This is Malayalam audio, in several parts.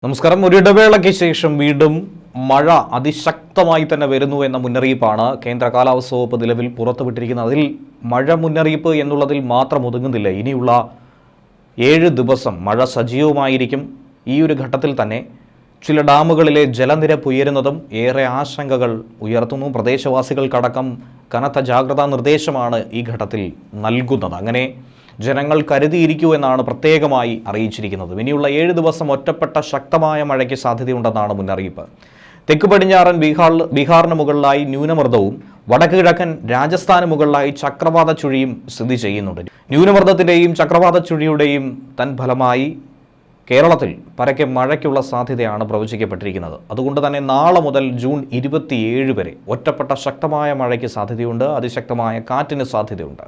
നമസ്കാരം. ഒരു ഇടവേളയ്ക്ക് ശേഷം വീണ്ടും മഴ അതിശക്തമായി തന്നെ വരുന്നു എന്ന മുന്നറിയിപ്പാണ് കേന്ദ്ര കാലാവസ്ഥാ വകുപ്പ് നിലവിൽ പുറത്തുവിട്ടിരിക്കുന്നത്. അതിൽ മഴ മുന്നറിയിപ്പ് എന്നുള്ളതിൽ മാത്രം ഒതുങ്ങുന്നില്ല. ഇനിയുള്ള 7 ദിവസം മഴ സജീവമായിരിക്കും. ഈ ഒരു ഘട്ടത്തിൽ തന്നെ ചില ഡാമുകളിലെ ജലനിരപ്പ് ഉയരുന്നതും ഏറെ ആശങ്കകൾ ഉയർത്തുന്നു. പ്രദേശവാസികൾക്കടക്കം കനത്ത ജാഗ്രതാ നിർദ്ദേശമാണ് ഈ ഘട്ടത്തിൽ നൽകുന്നത്. അങ്ങനെ ജനങ്ങൾ കരുതിയിരിക്കൂ എന്നാണ് പ്രത്യേകമായി അറിയിച്ചിരിക്കുന്നത്. ഇനിയുള്ള 7 ദിവസം ഒറ്റപ്പെട്ട ശക്തമായ മഴയ്ക്ക് സാധ്യതയുണ്ടെന്നാണ് മുന്നറിയിപ്പ്. തെക്ക് പടിഞ്ഞാറൻ ബീഹാറിന് മുകളിലായി ന്യൂനമർദ്ദവും വടക്ക് കിഴക്കൻ രാജസ്ഥാന് മുകളിലായി ചക്രവാത ചുഴിയും സ്ഥിതി ചെയ്യുന്നുണ്ട്. ന്യൂനമർദ്ദത്തിൻ്റെയും ചക്രവാത ചുഴിയുടെയും തൻഫലമായി കേരളത്തിൽ പരക്കെ മഴയ്ക്കുള്ള സാധ്യതയാണ് പ്രവചിക്കപ്പെട്ടിരിക്കുന്നത്. അതുകൊണ്ട് തന്നെ നാളെ മുതൽ ജൂൺ 27 വരെ ഒറ്റപ്പെട്ട ശക്തമായ മഴയ്ക്ക് സാധ്യതയുണ്ട്. അതിശക്തമായ കാറ്റിന് സാധ്യതയുണ്ട്.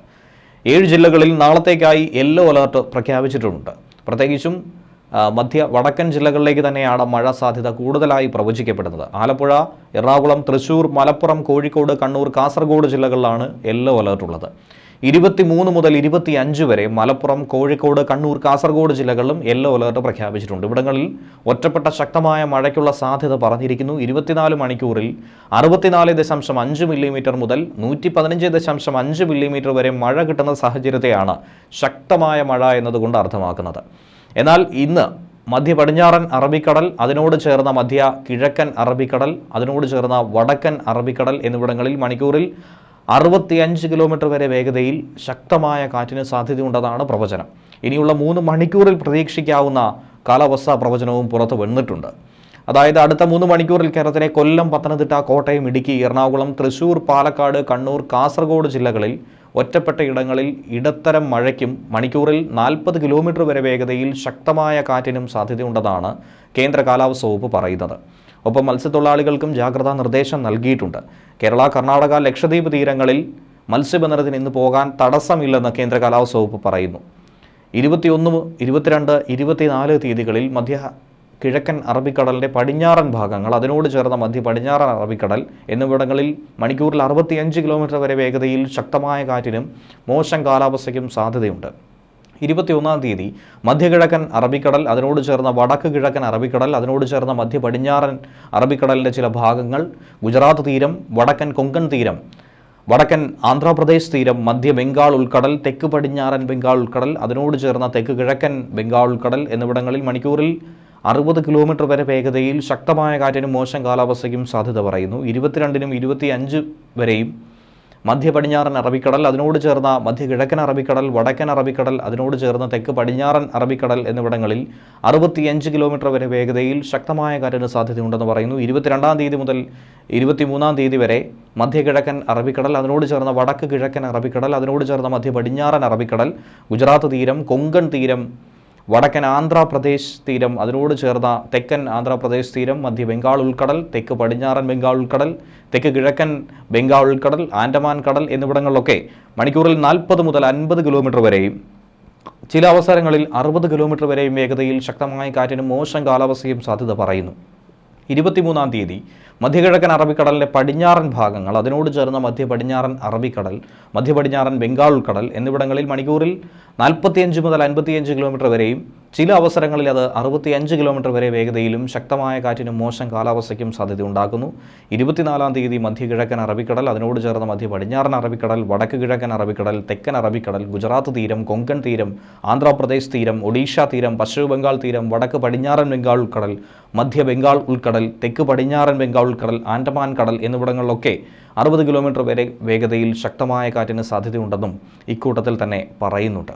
7 ജില്ലകളിൽ നാളത്തേക്കായി യെല്ലോ അലർട്ട് പ്രഖ്യാപിച്ചിട്ടുണ്ട്. പ്രത്യേകിച്ചും മധ്യ വടക്കൻ ജില്ലകളിലേക്ക് തന്നെയാണ് മഴ സാധ്യത കൂടുതലായി പ്രവചിക്കപ്പെടുന്നത്. ആലപ്പുഴ, എറണാകുളം, തൃശ്ശൂർ, മലപ്പുറം, കോഴിക്കോട്, കണ്ണൂർ, കാസർഗോഡ് ജില്ലകളിലാണ് യെല്ലോ അലർട്ട് ഉള്ളത്. 23 മുതൽ 25 വരെ മലപ്പുറം, കോഴിക്കോട്, കണ്ണൂർ, കാസർഗോഡ് ജില്ലകളിലും യെല്ലോ അലർട്ട് പ്രഖ്യാപിച്ചിട്ടുണ്ട്. ഇവിടങ്ങളിൽ ഒറ്റപ്പെട്ട ശക്തമായ മഴയ്ക്കുള്ള സാധ്യത പറഞ്ഞിരിക്കുന്നു. 24 മണിക്കൂറിൽ 64.5 മില്ലിമീറ്റർ മുതൽ 115.5 മില്ലിമീറ്റർ വരെ മഴ കിട്ടുന്ന സാഹചര്യത്തെയാണ് ശക്തമായ മഴ എന്നതുകൊണ്ട് അർത്ഥമാക്കുന്നത്. എന്നാൽ ഇന്ന് മധ്യ പടിഞ്ഞാറൻ അറബിക്കടൽ, അതിനോട് ചേർന്ന മധ്യ കിഴക്കൻ അറബിക്കടൽ, അതിനോട് ചേർന്ന വടക്കൻ അറബിക്കടൽ എന്നിവിടങ്ങളിൽ മണിക്കൂറിൽ 65 കിലോമീറ്റർ വരെ വേഗതയിൽ ശക്തമായ കാറ്റിന് സാധ്യതയുണ്ടെന്നാണ് പ്രവചനം. ഇനിയുള്ള 3 മണിക്കൂറിൽ പ്രതീക്ഷിക്കാവുന്ന കാലാവസ്ഥാ പ്രവചനവും പുറത്തു വന്നിട്ടുണ്ട്. അതായത് അടുത്ത 3 മണിക്കൂറിൽ കേരളത്തിലെ കൊല്ലം, പത്തനംതിട്ട, കോട്ടയം, ഇടുക്കി, എറണാകുളം, തൃശ്ശൂർ, പാലക്കാട്, കണ്ണൂർ, കാസർഗോഡ് ജില്ലകളിൽ ഒറ്റപ്പെട്ട ഇടങ്ങളിൽ ഇടത്തരം മഴയ്ക്കും മണിക്കൂറിൽ 40 കിലോമീറ്റർ വരെ വേഗതയിൽ ശക്തമായ കാറ്റിനും സാധ്യതയുണ്ടെന്നാണ് കേന്ദ്ര കാലാവസ്ഥാ വകുപ്പ് പറയുന്നത്. ഒപ്പം മത്സ്യത്തൊഴിലാളികൾക്കും ജാഗ്രതാ നിർദ്ദേശം നൽകിയിട്ടുണ്ട്. കേരള, കർണാടക, ലക്ഷദ്വീപ് തീരങ്ങളിൽ മത്സ്യബന്ധനത്തിന് ഇന്ന് പോകാൻ തടസ്സമില്ലെന്ന് കേന്ദ്ര കാലാവസ്ഥാ വകുപ്പ് പറയുന്നു. 21, 22, 24 തീയതികളിൽ മധ്യ കിഴക്കൻ അറബിക്കടലിൻ്റെ പടിഞ്ഞാറൻ ഭാഗങ്ങൾ, അതിനോട് ചേർന്ന മധ്യ പടിഞ്ഞാറൻ അറബിക്കടൽ എന്നിവിടങ്ങളിൽ മണിക്കൂറിൽ 65 കിലോമീറ്റർ വരെ വേഗതയിൽ ശക്തമായ കാറ്റിനും മോശം കാലാവസ്ഥയ്ക്കും സാധ്യതയുണ്ട്. 21-ാം തീയതി മധ്യകിഴക്കൻ അറബിക്കടൽ, അതിനോട് ചേർന്ന വടക്ക് കിഴക്കൻ അറബിക്കടൽ, അതിനോട് ചേർന്ന മധ്യ പടിഞ്ഞാറൻ അറബിക്കടലിൻ്റെ ചില ഭാഗങ്ങൾ, ഗുജറാത്ത് തീരം, വടക്കൻ കൊങ്കൺ തീരം, വടക്കൻ ആന്ധ്രാപ്രദേശ് തീരം, മധ്യ ബംഗാൾ ഉൾക്കടൽ, തെക്ക് പടിഞ്ഞാറൻ ബംഗാൾ ഉൾക്കടൽ, അതിനോട് ചേർന്ന തെക്ക് കിഴക്കൻ ബംഗാൾ ഉൾക്കടൽ എന്നിവിടങ്ങളിൽ മണിക്കൂറിൽ 60 കിലോമീറ്റർ വരെ വേഗതയിൽ ശക്തമായ കാറ്റിനും മോശം കാലാവസ്ഥയ്ക്കും സാധ്യത പറയുന്നു. 22-നും 25 വരെയും മധ്യ പടിഞ്ഞാറൻ അറബിക്കടൽ, അതിനോട് ചേർന്ന മധ്യ കിഴക്കൻ അറബിക്കടൽ, വടക്കൻ അറബിക്കടൽ, അതിനോട് ചേർന്ന തെക്ക് പടിഞ്ഞാറൻ അറബിക്കടൽ എന്നിവിടങ്ങളിൽ 65 കിലോമീറ്റർ വരെ വേഗതയിൽ ശക്തമായ കാറ്റിന് സാധ്യതയുണ്ടെന്ന് പറയുന്നു. 22-ാം തീയതി മുതൽ 23-ാം തീയതി വരെ മധ്യ കിഴക്കൻ അറബിക്കടൽ, അതിനോട് ചേർന്ന വടക്ക് കിഴക്കൻ അറബിക്കടൽ, അതിനോട് ചേർന്ന മധ്യ പടിഞ്ഞാറൻ അറബിക്കടൽ, ഗുജറാത്ത് തീരം, കൊങ്കൺ തീരം, വടക്കൻ ആന്ധ്രാപ്രദേശ് തീരം, അതിനോട് ചേർന്ന തെക്കൻ ആന്ധ്രാപ്രദേശ് തീരം, മധ്യ ബംഗാൾ ഉൾക്കടൽ, തെക്ക് പടിഞ്ഞാറൻ ബംഗാൾ ഉൾക്കടൽ, തെക്ക് കിഴക്കൻ ബംഗാൾ ഉൾക്കടൽ, ആൻഡമാൻ കടൽ എന്നിവിടങ്ങളിലൊക്കെ മണിക്കൂറിൽ 40 മുതൽ 50 കിലോമീറ്റർ വരെയും ചില അവസരങ്ങളിൽ 60 കിലോമീറ്റർ വരെയും വേഗതയിൽ ശക്തമായ കാറ്റിനും മോശം കാലാവസ്ഥയും സാധ്യത പറയുന്നു. 23-ാം തീയതി മധ്യകിഴക്കൻ അറബിക്കടലിൻ്റെ പടിഞ്ഞാറൻ ഭാഗങ്ങൾ, അതിനോട് ചേർന്ന മധ്യ പടിഞ്ഞാറൻ അറബിക്കടൽ, മധ്യ പടിഞ്ഞാറൻ ബംഗാൾ ഉൾക്കടൽ എന്നിവിടങ്ങളിൽ മണിക്കൂറിൽ 45 മുതൽ 55 കിലോമീറ്റർ വരെയും ചില അവസരങ്ങളിൽ അത് 65 കിലോമീറ്റർ വരെ വേഗതയിലും ശക്തമായ കാറ്റിനും മോശം കാലാവസ്ഥയ്ക്കും സാധ്യത ഉണ്ടാക്കുന്നു. 24-ാം തീയതി മധ്യ കിഴക്കൻ അറബിക്കടൽ, അതിനോട് ചേർന്ന മധ്യ പടിഞ്ഞാറൻ അറബിക്കടൽ, വടക്ക് കിഴക്കൻ അറബിക്കടൽ, തെക്കൻ അറബിക്കടൽ, ഗുജറാത്ത് തീരം, കൊങ്കൺ തീരം, ആന്ധ്രാപ്രദേശ് തീരം, ഒഡീഷ തീരം, പശ്ചിമ ബംഗാൾ തീരം, വടക്ക് പടിഞ്ഞാറൻ ബംഗാൾ ഉൾക്കടൽ, മധ്യ ബംഗാൾ ഉൾക്കടൽ, തെക്ക് പടിഞ്ഞാറൻ ബംഗാൾ ഉൾക്കടൽ, ആൻഡമാൻ കടൽ എന്നിവിടങ്ങളിലൊക്കെ 60 കിലോമീറ്റർ വരെ വേഗതയിൽ ശക്തമായ കാറ്റിന് സാധ്യതയുണ്ടെന്നും ഇക്കൂട്ടത്തിൽ തന്നെ പറയുന്നുണ്ട്.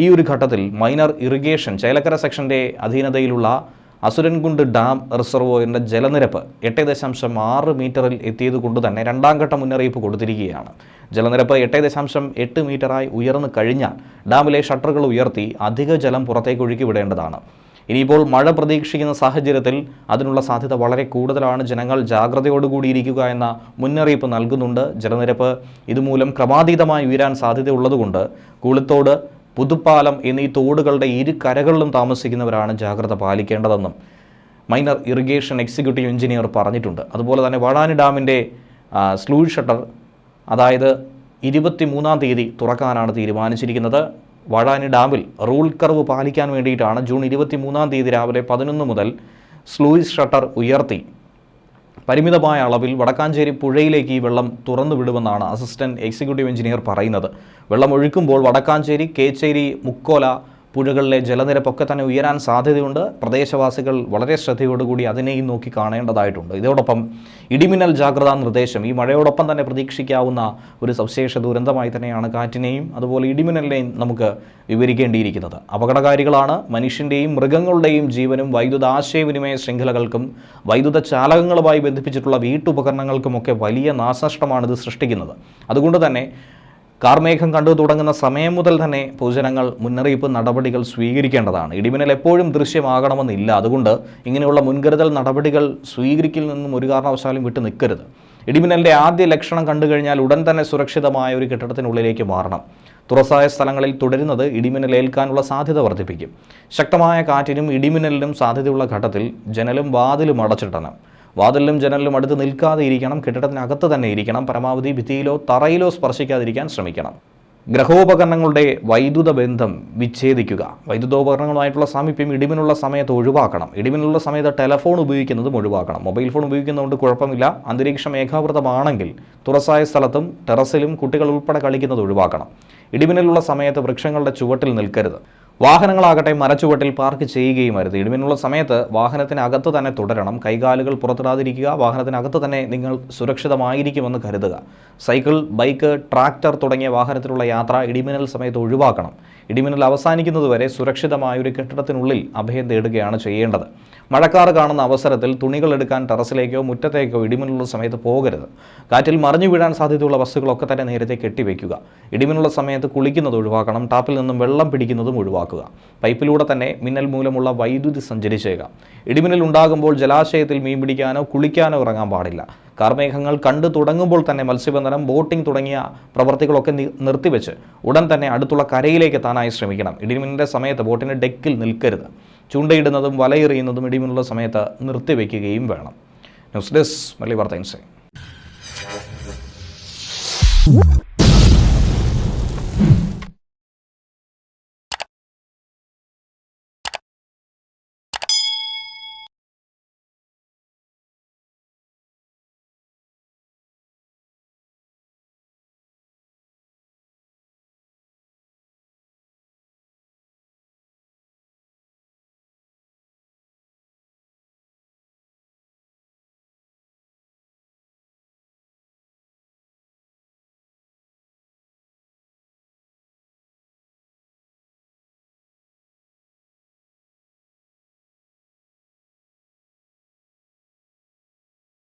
ഈ ഒരു ഘട്ടത്തിൽ മൈനർ ഇറിഗേഷൻ ചേലക്കര സെക്ഷൻ്റെ അധീനതയിലുള്ള അസുരൻകുണ്ട് ഡാം റിസർവോയറിൻ്റെ ജലനിരപ്പ് 8.6 മീറ്ററിൽ എത്തിയതുകൊണ്ട് തന്നെ 2ാം ഘട്ട മുന്നറിയിപ്പ് കൊടുത്തിരിക്കുകയാണ്. ജലനിരപ്പ് 8.8 മീറ്ററായി ഉയർന്നു കഴിഞ്ഞാൽ ഡാമിലെ ഷട്ടറുകൾ ഉയർത്തി അധിക ജലം പുറത്തേക്ക് ഒഴുക്കി വിടേണ്ടതാണ്. ഇനിയിപ്പോൾ മഴ പ്രതീക്ഷിക്കുന്ന സാഹചര്യത്തിൽ അതിനുള്ള സാധ്യത വളരെ കൂടുതലാണ്. ജനങ്ങൾ ജാഗ്രതയോടുകൂടിയിരിക്കുക എന്ന മുന്നറിയിപ്പ് നൽകുന്നുണ്ട്. ജലനിരപ്പ് ഇതുമൂലം ക്രമാതീതമായി ഉയരാൻ സാധ്യതയുള്ളതുകൊണ്ട് കുളിത്തോട്, പുതുപ്പാലം എന്നീ തോടുകളുടെ ഇരു കരകളിലും താമസിക്കുന്നവരാണ് ജാഗ്രത പാലിക്കേണ്ടതെന്നും മൈനർ ഇറിഗേഷൻ എക്സിക്യൂട്ടീവ് എഞ്ചിനീയർ പറഞ്ഞിട്ടുണ്ട്. അതുപോലെ തന്നെ വാഴാനി ഡാമിൻ്റെ സ്ലൂയിസ് ഷട്ടർ അതായത് 23-ാം തീയതി തുറക്കാനാണ് തീരുമാനിച്ചിരിക്കുന്നത്. വാഴാനി ഡാമിൽ റൂൾ കർവ് പാലിക്കാൻ വേണ്ടിയിട്ടാണ് ജൂൺ 23-ാം തീയതി രാവിലെ 11 മുതൽ സ്ലൂയിസ് ഷട്ടർ ഉയർത്തി പരിമിതമായ അളവിൽ വടക്കാഞ്ചേരി പുഴയിലേക്ക് ഈ വെള്ളം തുറന്നു വിടുമെന്നാണ് അസിസ്റ്റന്റ് എക്സിക്യൂട്ടീവ് എഞ്ചിനീയർ പറയുന്നത്. വെള്ളം ഒഴുക്കുമ്പോൾ വടക്കാഞ്ചേരി, കേച്ചേരി, മുക്കോല പുഴകളിലെ ജലനിരപ്പൊക്കെ തന്നെ ഉയരാൻ സാധ്യതയുണ്ട്. പ്രദേശവാസികൾ വളരെ ശ്രദ്ധയോടുകൂടി അതിനെയും നോക്കി കാണേണ്ടതായിട്ടുണ്ട്. ഇതോടൊപ്പം ഇടിമിന്നൽ ജാഗ്രതാ നിർദ്ദേശം ഈ മഴയോടൊപ്പം തന്നെ പ്രതീക്ഷിക്കാവുന്ന ഒരു സവിശേഷ ദുരന്തമായി തന്നെയാണ് കാറ്റിനെയും അതുപോലെ ഇടിമിന്നലിനെയും നമുക്ക് വിവരിക്കേണ്ടിയിരിക്കുന്നത്. അപകടകാരികളാണ്. മനുഷ്യൻ്റെയും മൃഗങ്ങളുടെയും ജീവനും വൈദ്യുത ആശയവിനിമയ ശൃംഖലകൾക്കും വൈദ്യുത ചാലകങ്ങളുമായി ബന്ധിപ്പിച്ചിട്ടുള്ള വീട്ടുപകരണങ്ങൾക്കുമൊക്കെ വലിയ നാശനഷ്ടമാണ് ഇത് സൃഷ്ടിക്കുന്നത്. അതുകൊണ്ട് തന്നെ കാർമേഘം കണ്ടു തുടങ്ങുന്ന സമയം മുതൽ തന്നെ പൊതുജനങ്ങൾ മുന്നറിയിപ്പ് നടപടികൾ സ്വീകരിക്കേണ്ടതാണ്. ഇടിമിന്നൽ എപ്പോഴും ദൃശ്യമാകണമെന്നില്ല. അതുകൊണ്ട് ഇങ്ങനെയുള്ള മുൻകരുതൽ നടപടികൾ സ്വീകരിക്കൽ നിന്നും ഒരു കാരണവശാലും വിട്ടു നിൽക്കരുത്. ഇടിമിന്നലിൻ്റെ ആദ്യ ലക്ഷണം കണ്ടു കഴിഞ്ഞാൽ ഉടൻ തന്നെ സുരക്ഷിതമായ ഒരു കെട്ടിടത്തിനുള്ളിലേക്ക് മാറണം. തുറസായ സ്ഥലങ്ങളിൽ തുടരുന്നത് ഇടിമിന്നൽ ഏൽക്കാനുള്ള സാധ്യത വർദ്ധിപ്പിക്കും. ശക്തമായ കാറ്റിനും ഇടിമിന്നലിനും സാധ്യതയുള്ള ഘട്ടത്തിൽ ജനലും വാതിലും അടച്ചിടണം. വാതിലിലും ജനലിലും അടുത്ത് നിൽക്കാതെ ഇരിക്കണം. കെട്ടിടത്തിനകത്ത് തന്നെ ഇരിക്കണം. പരമാവധി ഭിത്തിയിലോ തറയിലോ സ്പർശിക്കാതിരിക്കാൻ ശ്രമിക്കണം. ഗ്രഹോപകരണങ്ങളുടെ വൈദ്യുത ബന്ധം വിച്ഛേദിക്കുക. വൈദ്യുതോപകരണങ്ങളുമായിട്ടുള്ള സാമീപ്യം ഇടിമിന്നുള്ള സമയത്ത് ഒഴിവാക്കണം. ഇടിമിന്നുള്ള സമയത്ത് ടെലഫോൺ ഉപയോഗിക്കുന്നതും ഒഴിവാക്കണം. മൊബൈൽ ഫോൺ ഉപയോഗിക്കുന്നതുകൊണ്ട് കുഴപ്പമില്ല. അന്തരീക്ഷം മേഘാവൃതമാണെങ്കിൽ തുറസായ സ്ഥലത്തും ടെറസിലും കുട്ടികൾ ഉൾപ്പെടെ കളിക്കുന്നത് ഒഴിവാക്കണം. ഇടിമിന്നലുള്ള സമയത്ത് വൃക്ഷങ്ങളുടെ ചുവട്ടിൽ നിൽക്കരുത്. വാഹനങ്ങളാകട്ടെ മരച്ചുവട്ടിൽ പാർക്ക് ചെയ്യുകയും അരുത്. ഇടിമിന്നലുള്ള സമയത്ത് വാഹനത്തിനകത്ത് തന്നെ തുടരണം. കൈകാലുകൾ പുറത്തിടാതിരിക്കുക. വാഹനത്തിനകത്ത് തന്നെ നിങ്ങൾ സുരക്ഷിതമായിരിക്കുമെന്ന് കരുതുക. സൈക്കിൾ, ബൈക്ക്, ട്രാക്ടർ തുടങ്ങിയ വാഹനത്തിലുള്ള യാത്ര ഇടിമിന്നൽ സമയത്ത് ഒഴിവാക്കണം. ഇടിമിന്നൽ അവസാനിക്കുന്നതുവരെ സുരക്ഷിതമായൊരു കെട്ടിടത്തിനുള്ളിൽ അഭയം തേടുകയാണ് ചെയ്യേണ്ടത്. മഴക്കാർ കാണുന്ന അവസരത്തിൽ തുണികൾ എടുക്കാൻ ടെറസിലേക്കോ മുറ്റത്തേക്കോ ഇടിമിന്നലുള്ള സമയത്ത് പോകരുത്. കാറ്റിൽ മറിഞ്ഞു വീഴാൻ സാധ്യതയുള്ള വസ്തുക്കളൊക്കെ തന്നെ നേരത്തെ കെട്ടിവെക്കുക. ഇടിമിന്നലുള്ള സമയത്ത് കുളിക്കുന്നത് ഒഴിവാക്കണം. ടാപ്പിൽ നിന്നും വെള്ളം പിടിക്കുന്നതും ഒഴിവാക്കുക. പൈപ്പിലൂടെ തന്നെ മിന്നൽ മൂലമുള്ള വൈദ്യുതി സഞ്ചരിച്ചേക്കാം. ഇടിമിന്നൽ ഉണ്ടാകുമ്പോൾ ജലാശയത്തിൽ മീൻ പിടിക്കാനോ കുളിക്കാനോ ഇറങ്ങാൻ പാടില്ല. കാർമേഘങ്ങൾ കണ്ടു തുടങ്ങുമ്പോൾ തന്നെ മത്സ്യബന്ധനം, ബോട്ടിംഗ് തുടങ്ങിയ പ്രവർത്തികളൊക്കെ നിർത്തിവെച്ച് ഉടൻ തന്നെ അടുത്തുള്ള കരയിലേക്ക് എത്താനായി ശ്രമിക്കണം. ഇടിമിന്നലിൻ്റെ സമയത്ത് ബോട്ടിൻ്റെ ഡെക്കിൽ നിൽക്കരുത്. ചൂണ്ടയിടുന്നതും വലയെറിയുന്നതും ഇടിമിന്നലുള്ള സമയത്ത് നിർത്തിവെക്കുകയും വേണം. ന്യൂസ് ഡെസ്ക് മലയാളി വാർത്ത ഇൻസൈറ്റ്.